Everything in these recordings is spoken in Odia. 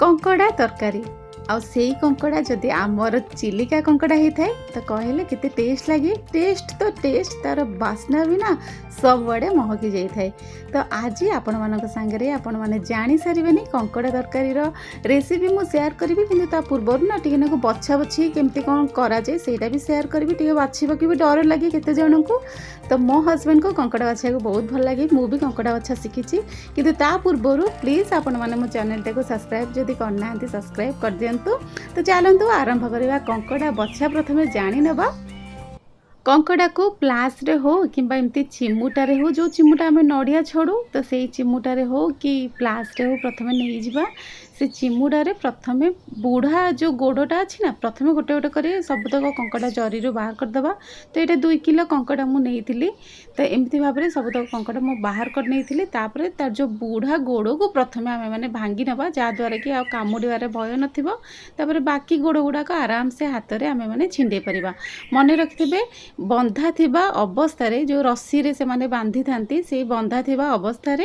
कंकड़ा तरकारी आउ सेई कंकड़ा जदि आमर चिलिका कंकड़ा होता है तो कहले केते टेस्ट लगे। टेस्ट तो टेस्ट तार बास्ना भी ना सब बड़े महकी जाए। तो आज आपण मान सांगे आपण मैंने जानी सारे कंकड़ा तरकारी रेसिपी मु शेयर करी कि पूर्वर ना टी बछा बछी केमती कौन कराए सेटा भी शेयर करी टी बाछाक भी डर लगे केते जन को। तो मो हस्बैंड को कंकड़ा बाछा बहुत भल लगे मु भी कंकड़ा बाछा शिखी कि पूर्वर प्लीज आपण मैंने मो चैनल टाक सब्सक्राइब जदि करना सब्सक्राइब कर दिंतु। तो चलतु आरंभ करवा कंकड़ा बछा प्रथमे जानी नबा। कंकड़ा को प्लास रे हो कि एमती चिमुटारे हो जो चिमुटा आम नड़िया छड़ू तो से चिमुटारे हो कि प्लास रे हो प्रथमे नहीं जावा। से चिमुडारे प्रथमे बुढ़ा जो गोड़टा अच्छी ना प्रथमे गोटे गोटे कर सबतक कंकड़ा जरी बाहर करदे। तो ये 2 किलो कंकड़ा मुझे तो एमती भाव में सबतक कंकड़ा मुझे बाहर कर नहीं तार जो बुढ़ा गोड़ को प्रथमे आम मैंने भांगी नवा जहाँद्वारा कि आ कामुड़ार भय नपर बाकी गोड़ गुड़ाक आराम से हाथ में आम मैंने छिंडे पार। मन रखिथे बंधा थिबा अवस्था जो रस्सी रे से माने बांधी थांती से बंधा थिबा अवस्था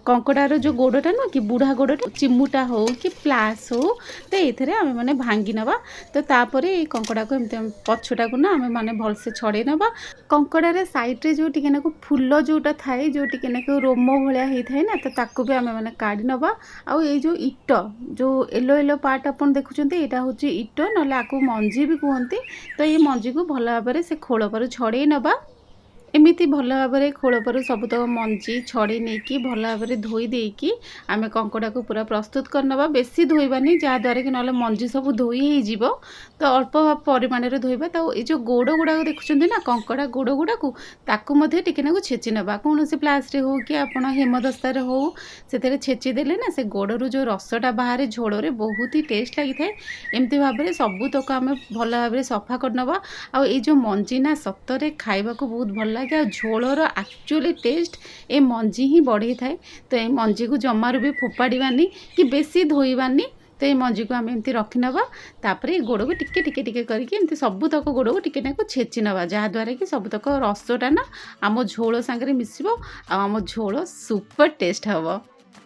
कंकड़ार जो गोड़टा ना कि बुढ़ा गोड़टा चिमुटा हो कि प्लास हो तो ये आम मैंने भांगी नवा। तो तापर ये कंकड़ा को एमती पछटा को ना आम मैंने भलसे छड़े नवा। कंकड़ार साइड जो टिके फुल जोटा थाए जो टिके रोम भाया होता है ना तो ताकू भी आम मैंने काढ़ी नवा। आउ ये जो इट जो येलो येलो पार्ट अपन देखुं यहाँ हूँ इट ना आपको मंजी भी कहते। तो ये मंजी को भल भाव से खोल पर छड़े नवा। एमती भल भाव में खोल पर सबतक मंजी छड़े नहीं कि भल भाव में धोई देकी आम कंकड़ा को पूरा प्रस्तुत करनवा। बेसी धोइबानी जहाँद्वारा कि ना मंजी सब धोई हो तो अल्प परिमाण में धोइबा। तो ये जो गोड़ गुड़ाक देखुं ना कंकड़ा गोड़ गुड़ाक ताकू टिके छेची नवा कौन से प्लास हो कि आपड़ हेमदस्तार हो से छेची देले ना से गोड़ू जो रसटा बाहर झोल बहुत ही टेस्ट लगी था। एमती भाव में सबूतक आम भल भाव में सफा करनवा। आ जो मंजी ना सतरे खाइबा को बहुत भल लगे आ झोलर एक्चुअली टेस्ट ए मंजी ही बढ़े थाए। तो ये मंजी को जमार भी फोपाड़ानी कि बेसी धोइबानी। तो ये मंजी को आम एमती रखी नवा तापर ये गोड़ को टिके टिके टिके करके एमती सबूतक गोड़ को टिके छेची नवा जहाँद्वारा कि सबूतक रसटा ना आम झोल सांगे मिसिबो आम झोल सुपर टेस्ट हम।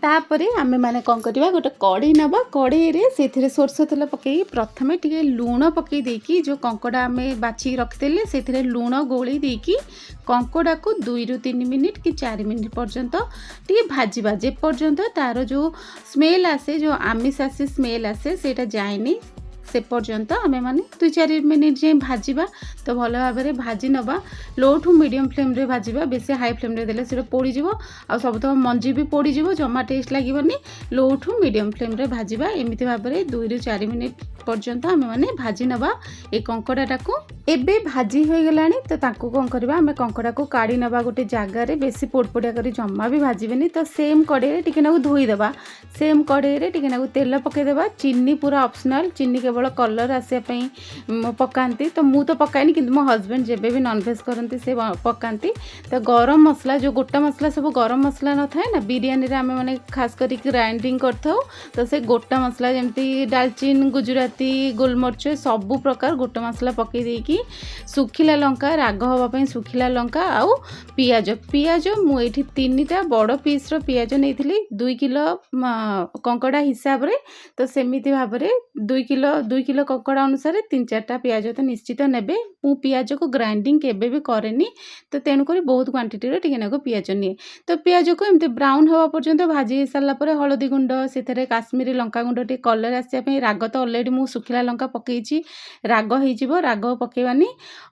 तापर आम मैंने कौन करवा गोटे कढ़ी नवा कढ़ई से सोरष तेल पकई प्रथमे टिके लुण पकई देकी जो कंकड़ा आम बाछी रखिदेले से लुण गोली देकी कंकड़ा को 2 ରୁ 3 मिनिट कि 4 मिनिट पर्यंत टे भाजवा जे पर्यंत तार जो स्मेल आसे जो आमिष आसे स्मेल आसे सेटा जाएनी से पर्यंत आम मैंने 2-4 मिनिट जाए भाजवा। तो भल भाव में भाजी नवा लो टू मीडियम फ्लेम रे भाजवा बेसी हाई फ्लेम रे देले से पोड़ीज आ सब तो मंजी भी पोड़ीज जमा टेस्ट लगे लो टू मीडियम फ्लेम रे भाजवा। एमती भाव में 2 ରୁ 4 मिनिट पर्यंत आम मैंने भाजी नवा ये कंकड़ाटा को एबे भाजी हो गलानी। तो ताकू कौन करवा आम कंकड़ा को काढ़ी नवा गोटे जगार बेसी पोड़पोड़िया कर जमा भी भाजबेनी। तो सेम कड़े टिके धोईदेवा सेम कड़े टिके तेल पकईदेवा चीनी पूरा ऑप्शनल चीनी केवल कलर आसापी पकाती। तो मु तो पकाएनी कि मो हस्बैंड जेबे भी नॉनवेज करती से पकाती। तो गरम मसला जो गोटा मसला सब गरम मसला न थाए ना बिरयानी रे आम मैंने खास कर ग्राइंडिंग करथाउ। तो से गोटा मसला जमती दालचीन गुजराती गोलमरिच सबू प्रकार गोटा मसला पकई देकी सुखिला लंका राग हवापाई सुखिला लंका आउ पियाज पियाज मुझे 3टा बड़ पीस पियाज नहीं 2 किलो कंकड़ा हिसाब रे। तो सेमिति भाव में 2 किलो कंकड़ा अनुसार 3-4टा पियाज तो निश्चित नेबे। मु पियाज को ग्राइंडिंग केबे भी करेनी तो तेणुक बहुत क्वांटिटी टिके पियाज निए। तो पियाज को एमती ब्राउन हवा पर्यंत भाजी सारा पर हलदी गुंड से काश्मीरी लंका गुंड टे कलर आसापी राग तो अलरेडी मु सुखिला लंका पकईची राग हो राग पकेबानी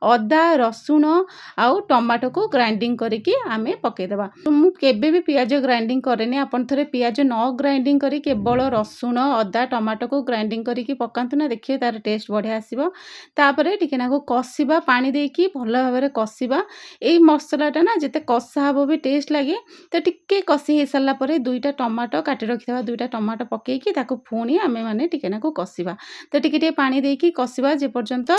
अदा रसुण आउ टमाटो को ग्राइंडिंग करके आमे पकईदेवा। तो मु केबे भी पियाज ग्राइंडिंग करेनी आपन थरे पियाज न ग्राइंडिंग करी केवल रसुण अदा टमाटो को ग्राइंडिंग करके पकातु ना देखिए तार टेस्ट बढ़िया आसीबो। तापरे टिके नाको कषिबा पानी देकी भल भाव में कषिबा एई मसलाटा ना जेते कषा हबो भी टेस्ट लगे। तो टिके कषि हो सारा पर 2टा टमाटो काटी रखिथा 2टा टमाटो पकईकी ताको पुणी आमे माने टिके नाको कषिबा। तो टिके पानी देकी कषिबा जे पर्यंत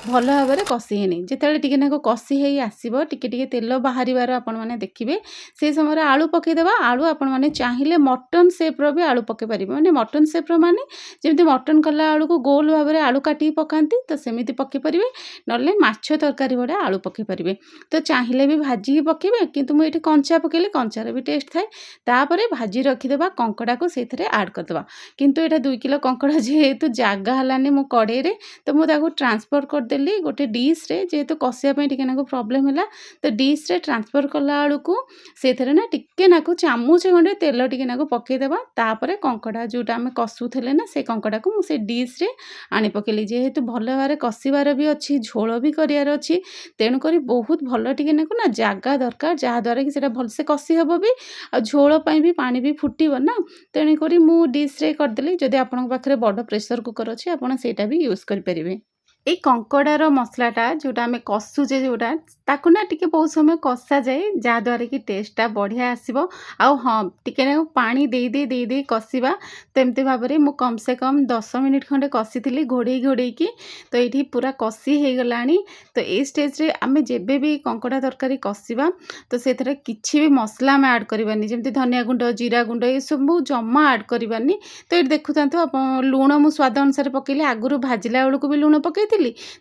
भल भाव ଭାବରେ କଷି ହେଇନି। ଯେତେବେଳେ ଟିକେ ନାକୁ କଷି ହେଇ ଆସିବ, ଟିକେ ଟିକେ ତେଲ ବାହାରିବାର ଆପଣମାନେ ଦେଖିବେ, ସେଇ ସମୟରେ ଆଳୁ ପକେଇଦେବା। ଆଳୁ ଆପଣମାନେ ଚାହିଁଲେ ମଟନ୍ ସେପ୍ର ବି ଆଳୁ ପକେଇ ପାରିବେ। ମାନେ ମଟନ୍ ସେପ୍ର ମାନେ ଯେମିତି ମଟନ୍ କଲା ବେଳକୁ ଗୋଲ ଭାବରେ ଆଳୁ କାଟିକି ପକାନ୍ତି, ତ ସେମିତି ପକେଇ ପାରିବେ। ନହେଲେ ମାଛ ତରକାରୀ ଭଳିଆ ଆଳୁ ପକେଇ ପାରିବେ। ତ ଚାହିଁଲେ ବି ଭାଜିକି ପକେଇବେ, କିନ୍ତୁ ମୁଁ ଏଇଠି କଞ୍ଚା ପକେଇଲେ କଞ୍ଚାର ବି ଟେଷ୍ଟ ଥାଏ। ତାପରେ ଭାଜି ରଖିଦେବା କଙ୍କଡ଼ାକୁ ସେଇଥିରେ ଆଡ଼୍ କରିଦେବା। କିନ୍ତୁ ଏଇଟା 2 କିଲୋ କଙ୍କଡ଼ା ଯେହେତୁ ଜାଗା ହେଲାନି ମୋ କଡ଼େଇରେ, ତ ମୁଁ ତାକୁ ଟ୍ରାନ୍ସଫର୍ କରିଦେଲି ଗୋଟେ ଡିସ୍‌ରେ। ଯେହେତୁ କଷିବା ପାଇଁ ଟିକେ ନାକୁ ପ୍ରୋବ୍ଲେମ୍ ହେଲା, ତ ଡିସ୍‌ରେ ଟ୍ରାନ୍ସଫର୍ କଲା ବେଳକୁ ସେଇଥିରେ ନା ଟିକେ ନାକୁ ଚାମୁଚେ ଖଣ୍ଡେ ତେଲ ଟିକେ ନାକୁ ପକେଇଦେବା। ତାପରେ କଙ୍କଡ଼ା ଯୋଉଟା ଆମେ କଷୁଥିଲେ ନା, ସେ କଙ୍କଡ଼ାକୁ ମୁଁ ସେ ଡିସ୍‌ରେ ଆଣି ପକେଇଲି। ଯେହେତୁ ଭଲ ଭାବରେ କଷିବାର ବି ଅଛି, ଝୋଳ ବି କରିବାର ଅଛି, ତେଣୁକରି ବହୁତ ଭଲ ଟିକେ ନାକୁ ନା ଜାଗା ଦରକାର, ଯାହାଦ୍ୱାରା କି ସେଇଟା ଭଲସେ କଷି ହେବ ବି, ଆଉ ଝୋଳ ପାଇଁ ବି ପାଣି ବି ଫୁଟିବ ନା। ତେଣୁକରି ମୁଁ ଡିସ୍‌ରେ କରିଦେଲି। ଯଦି ଆପଣଙ୍କ ପାଖରେ ବଡ଼ ପ୍ରେସର କୁକର୍ ଅଛି, ଆପଣ ସେଇଟା ବି ୟୁଜ୍ କରିପାରିବେ। ଏଇ କଙ୍କଡ଼ାର ମସଲାଟା ଯୋଉଟା ଆମେ କଷୁଛେ ଯୋଉଟା, ତାକୁ ନା ଟିକେ ବହୁତ ସମୟ କଷାଯାଏ, ଯାହାଦ୍ୱାରା କି ଟେଷ୍ଟଟା ବଢ଼ିଆ ଆସିବ। ଆଉ ହଁ, ଟିକେ ନାକୁ ପାଣି ଦେଇ କଷିବା। ତ ଏମିତି ଭାବରେ ମୁଁ କମ୍ ସେ କମ୍ 10 ମିନିଟ୍ ଖଣ୍ଡେ କଷିଥିଲି ଘୋଡ଼େଇକି। ତ ଏଇଠି ପୁରା କଷି ହେଇଗଲାଣି। ତ ଏଇ ଷ୍ଟେଜ୍‌ରେ ଆମେ ଯେବେ ବି କଙ୍କଡ଼ା ତରକାରୀ କଷିବା, ତ ସେଥିରେ କିଛି ବି ମସଲା ଆମେ ଆଡ଼୍ କରିବାନି। ଯେମିତି ଧନିଆ ଗୁଣ୍ଡ, ଜିରା ଗୁଣ୍ଡ ଏସବୁ ଜମା ଆଡ଼୍ କରିବାନି। ତ ଏଇଠି ଦେଖୁଥାନ୍ତୁ ଆପଣ, ଲୁଣ ମୁଁ ସ୍ୱାଦ ଅନୁସାରେ ପକେଇଲି। ଆଗରୁ ଭାଜିଲା ବେଳକୁ ବି ଲୁଣ ପକେଇଥିଲି,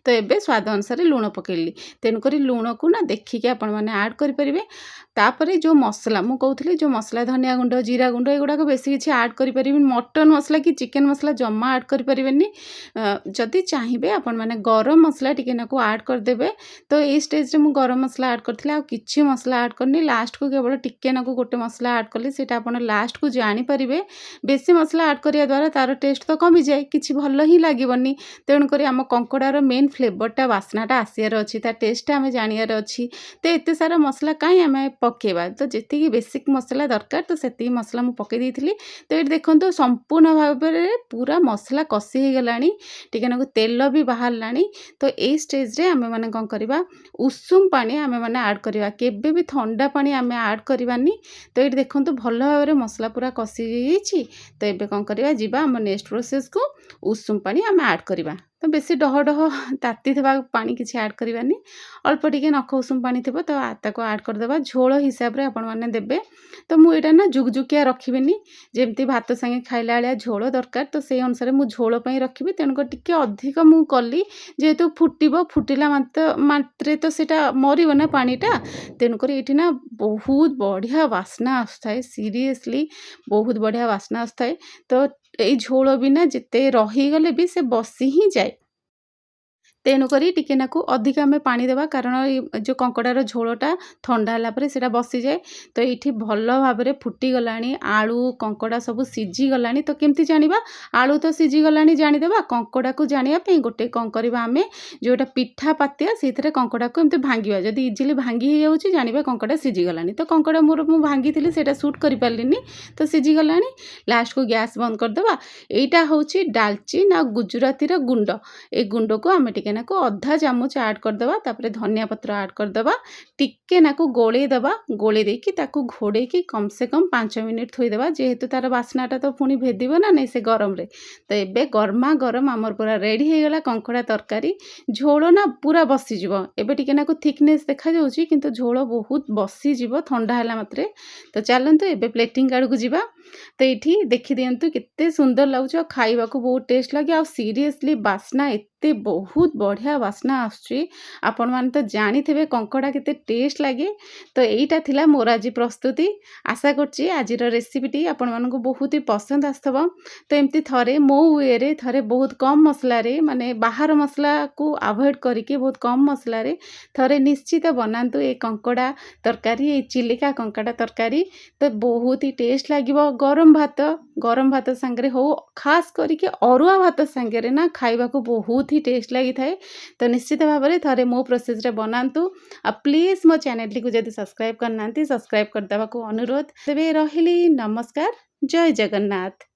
ତ ଏବେ ସ୍ୱାଦ ଅନୁସାରେ ଲୁଣ ପକେଇଲି। ତେଣୁକରି ଲୁଣକୁ ନା ଦେଖିକି ଆପଣମାନେ ଆଡ଼୍ କରିପାରିବେ। ତାପରେ ଯେଉଁ ମସଲା ମୁଁ କହୁଥିଲି, ଯେଉଁ ମସଲା ଧନିଆ ଗୁଣ୍ଡ, ଜିରା ଗୁଣ୍ଡ ଏଗୁଡ଼ାକ ବେଶୀ କିଛି ଆଡ଼୍ କରିପାରିବେନି। ମଟନ୍ ମସଲା କି ଚିକେନ୍ ମସଲା ଜମା ଆଡ଼୍ କରିପାରିବେନି। ଯଦି ଚାହିଁବେ ଆପଣମାନେ ଗରମ ମସଲା ଟିକେ ନାକୁ ଆଡ଼୍ କରିଦେବେ। ତ ଏଇ ଷ୍ଟେଜ୍‌ରେ ମୁଁ ଗରମ ମସଲା ଆଡ଼୍ କରିଥିଲି, ଆଉ କିଛି ମସଲା ଆଡ଼୍ କରିନି। ଲାଷ୍ଟକୁ କେବଳ ଟିକେ ନାକୁ ଗୋଟେ ମସଲା ଆଡ଼୍ କଲି, ସେଇଟା ଆପଣ ଲାଷ୍ଟକୁ ଜାଣିପାରିବେ। ବେଶୀ ମସଲା ଆଡ଼୍ କରିବା ଦ୍ୱାରା ତା'ର ଟେଷ୍ଟ ତ କମିଯାଏ, କିଛି ଭଲ ହିଁ ଲାଗିବନି। ତେଣୁକରି ଆମ କଙ୍କଡ଼ାର ମେନ୍ ଫ୍ଲେଭରଟା, ବାସ୍ନାଟା ଆସିବାର ଅଛି, ତା ଟେଷ୍ଟଟା ଆମେ ଜାଣିବାର ଅଛି। ତ ଏତେ ସାରା ମସଲା କାହିଁ ଆମେ ପକେଇବା? ତ ଯେତିକି ବେସିକ୍ ମସଲା ଦରକାର, ତ ସେତିକି ମସଲା ମୁଁ ପକେଇ ଦେଇଥିଲି। ତ ଏଇଠି ଦେଖନ୍ତୁ ସମ୍ପୂର୍ଣ୍ଣ ଭାବରେ ପୁରା ମସଲା କଷି ହେଇଗଲାଣି, ଟିକେ ନାକୁ ତେଲ ବି ବାହାରିଲାଣି। ତ ଏଇ ଷ୍ଟେଜ୍‌ରେ ଆମେମାନେ କ'ଣ କରିବା, ଉଷୁମ ପାଣି ଆମେମାନେ ଆଡ଼୍ କରିବା। କେବେ ବି ଥଣ୍ଡା ପାଣି ଆମେ ଆଡ଼୍ କରିବାନି। ତ ଏଇଠି ଦେଖନ୍ତୁ ଭଲ ଭାବରେ ମସଲା ପୁରା କଷି ହେଇଯାଇଛି। ତ ଏବେ କ'ଣ କରିବା, ଯିବା ଆମ ନେକ୍ସଟ୍ ପ୍ରୋସେସ୍‌କୁ। ଉଷୁମ ପାଣି ଆମେ ଆଡ଼୍ କରିବା। ତ ବେଶୀ ଡହ ତାତିଥିବା ପାଣି କିଛି ଆଡ଼୍ କରିବାନି। ଅଳ୍ପ ଟିକେ ନଖ ଉଷୁମ ପାଣି ଥିବ, ତ ତାକୁ ଆଡ଼୍ କରିଦେବା। ଝୋଳ ହିସାବରେ ଆପଣମାନେ ଦେବେ। ତ ମୁଁ ଏଇଟା ନା ଜୁକଜୁକିଆ ରଖିବିନି। ଯେମିତି ଭାତ ସାଙ୍ଗେ ଖାଇଲା ଭଳିଆ ଝୋଳ ଦରକାର, ତ ସେଇ ଅନୁସାରେ ମୁଁ ଝୋଳ ପାଇଁ ରଖିବି। ତେଣୁକରି ଟିକେ ଅଧିକ ମୁଁ କଲି, ଯେହେତୁ ଫୁଟିବ, ଫୁଟିଲା ମାତ୍ରେ ତ ସେଇଟା ମରିବ ନା ପାଣିଟା। ତେଣୁକରି ଏଇଠି ନା ବହୁତ ବଢ଼ିଆ ବାସ୍ନା ଆସୁଥାଏ। ସିରିୟସଲି ବହୁତ ବଢ଼ିଆ ବାସ୍ନା ଆସୁଥାଏ। ତ ଏଇ ଝୋଳ ବି ନା ଯେତେ ରହିଗଲେ ବି ସେ ବସି ହିଁ ଯାଏ। ତେଣୁକରି ଟିକେ ନାକୁ ଅଧିକ ଆମେ ପାଣି ଦେବା, କାରଣ ଏଇ ଯେଉଁ କଙ୍କଡ଼ାର ଝୋଳଟା ଥଣ୍ଡା ହେଲା ପରେ ସେଇଟା ବସିଯାଏ। ତ ଏଇଠି ଭଲ ଭାବରେ ଫୁଟିଗଲାଣି, ଆଳୁ କଙ୍କଡ଼ା ସବୁ ସିଝିଗଲାଣି। ତ କେମିତି ଜାଣିବା? ଆଳୁ ତ ସିଝିଗଲାଣି ଜାଣିଦେବା। କଙ୍କଡ଼ାକୁ ଜାଣିବା ପାଇଁ ଗୋଟେ କ'ଣ କରିବା, ଆମେ ଯେଉଁଟା ପିଠା ପାତିଆ ସେଇଥିରେ କଙ୍କଡ଼ାକୁ ଏମିତି ଭାଙ୍ଗିବା। ଯଦି ଇଜିଲି ଭାଙ୍ଗି ହେଇଯାଉଛି, ଜାଣିବା କଙ୍କଡ଼ା ସିଝିଗଲାଣି। ତ କଙ୍କଡ଼ା ମୁଁ ଭାଙ୍ଗିଥିଲି, ସେଇଟା ସୁଟ୍ କରିପାରିଲିନି, ତ ସିଝିଗଲାଣି। ଲାଷ୍ଟକୁ ଗ୍ୟାସ୍ ବନ୍ଦ କରିଦେବା। ଏଇଟା ହେଉଛି ଡାଲଚିନି ଆଉ ଗୁଜୁରାତିର ଗୁଣ୍ଡ। ଏଇ ଗୁଣ୍ଡକୁ ଆମେ ଟିକେ ନାକୁ ଅଧା ଚାମଚ ଆଡ଼୍ କରିଦେବା। ତାପରେ ଧନିଆ ପତ୍ର ଆଡ଼୍ କରିଦେବା। ଟିକେ ନାକୁ ଗୋଳେଇ ଦେବା। ଗୋଳେଇ ଦେଇକି ତାକୁ ଘୋଡ଼େଇକି କମ୍ ସେ କମ୍ 5 ମିନିଟ୍ ଥୋଇଦେବା। ଯେହେତୁ ତା'ର ବାସ୍ନାଟା ତ ପୁଣି ଭେଦିବ ନା ନାହିଁ ସେ ଗରମରେ। ତ ଏବେ ଗରମା ଗରମ ଆମର ପୁରା ରେଡ଼ି ହେଇଗଲା କଙ୍କଡ଼ା ତରକାରୀ। ଝୋଳ ନା ପୁରା ବସିଯିବ। ଏବେ ଟିକେ ନାକୁ ଥିକନେସ୍ ଦେଖାଯାଉଛି, କିନ୍ତୁ ଝୋଳ ବହୁତ ବସିଯିବ ଥଣ୍ଡା ହେଲା ମାତ୍ରେ। ତ ଚାଲନ୍ତୁ ଏବେ ପ୍ଲେଟିଂ ଆଡ଼କୁ ଯିବା। ତ ଏଇଠି ଦେଖିଦିଅନ୍ତୁ କେତେ ସୁନ୍ଦର ଲାଗୁଛି, ଆଉ ଖାଇବାକୁ ବହୁତ ଟେଷ୍ଟ ଲାଗେ। ଆଉ ସିରିୟସଲି ବାସ୍ନା ଏତେ ବହୁତ ବଢ଼ିଆ ବାସ୍ନା ଆସୁଛି। ଆପଣମାନେ ତ ଜାଣିଥିବେ କଙ୍କଡ଼ା କେତେ ଟେଷ୍ଟ ଲାଗେ। ତ ଏଇଟା ଥିଲା ମୋର ଆଜି ପ୍ରସ୍ତୁତି। ଆଶା କରୁଛି ଆଜିର ରେସିପିଟି ଆପଣମାନଙ୍କୁ ବହୁତ ହି ପସନ୍ଦ ଆସିଥିବ। ତ ଏମିତି ଥରେ ମୋ ୱେରେ, ଥରେ ବହୁତ କମ୍ ମସଲାରେ, ମାନେ ବାହାର ମସଲାକୁ ଆଭଏଡ଼୍ କରିକି ବହୁତ କମ୍ ମସଲାରେ ଥରେ ନିଶ୍ଚିତ ବନାନ୍ତୁ ଏ କଙ୍କଡ଼ା ତରକାରୀ, ଏଇ ଚିଲିକା କଙ୍କଡ଼ା ତରକାରୀ। ତ ବହୁତ ହି ଟେଷ୍ଟ ଲାଗିବ। ଗରମ ଭାତ ସାଙ୍ଗରେ ହଉ, ଖାସ୍ କରିକି ଅରୁଆ ଭାତ ସାଙ୍ଗରେ ନା ଖାଇବାକୁ ବହୁତ ହି ଟେଷ୍ଟ ଲାଗିଥାଏ। ତ ନିଶ୍ଚିତ ଭାବରେ ଥରେ ମୋ ପ୍ରୋସେସ୍‌ରେ ବନାନ୍ତୁ। ଆଉ ପ୍ଲିଜ୍ ମୋ ଚ୍ୟାନେଲ୍‌ଟିକୁ ଯଦି ସବସ୍କ୍ରାଇବ୍ କରିନାହାନ୍ତି, ସବସ୍କ୍ରାଇବ୍ କରିଦେବାକୁ ଅନୁରୋଧ। ତେବେ ରହିଲି, ନମସ୍କାର, ଜୟ ଜଗନ୍ନାଥ।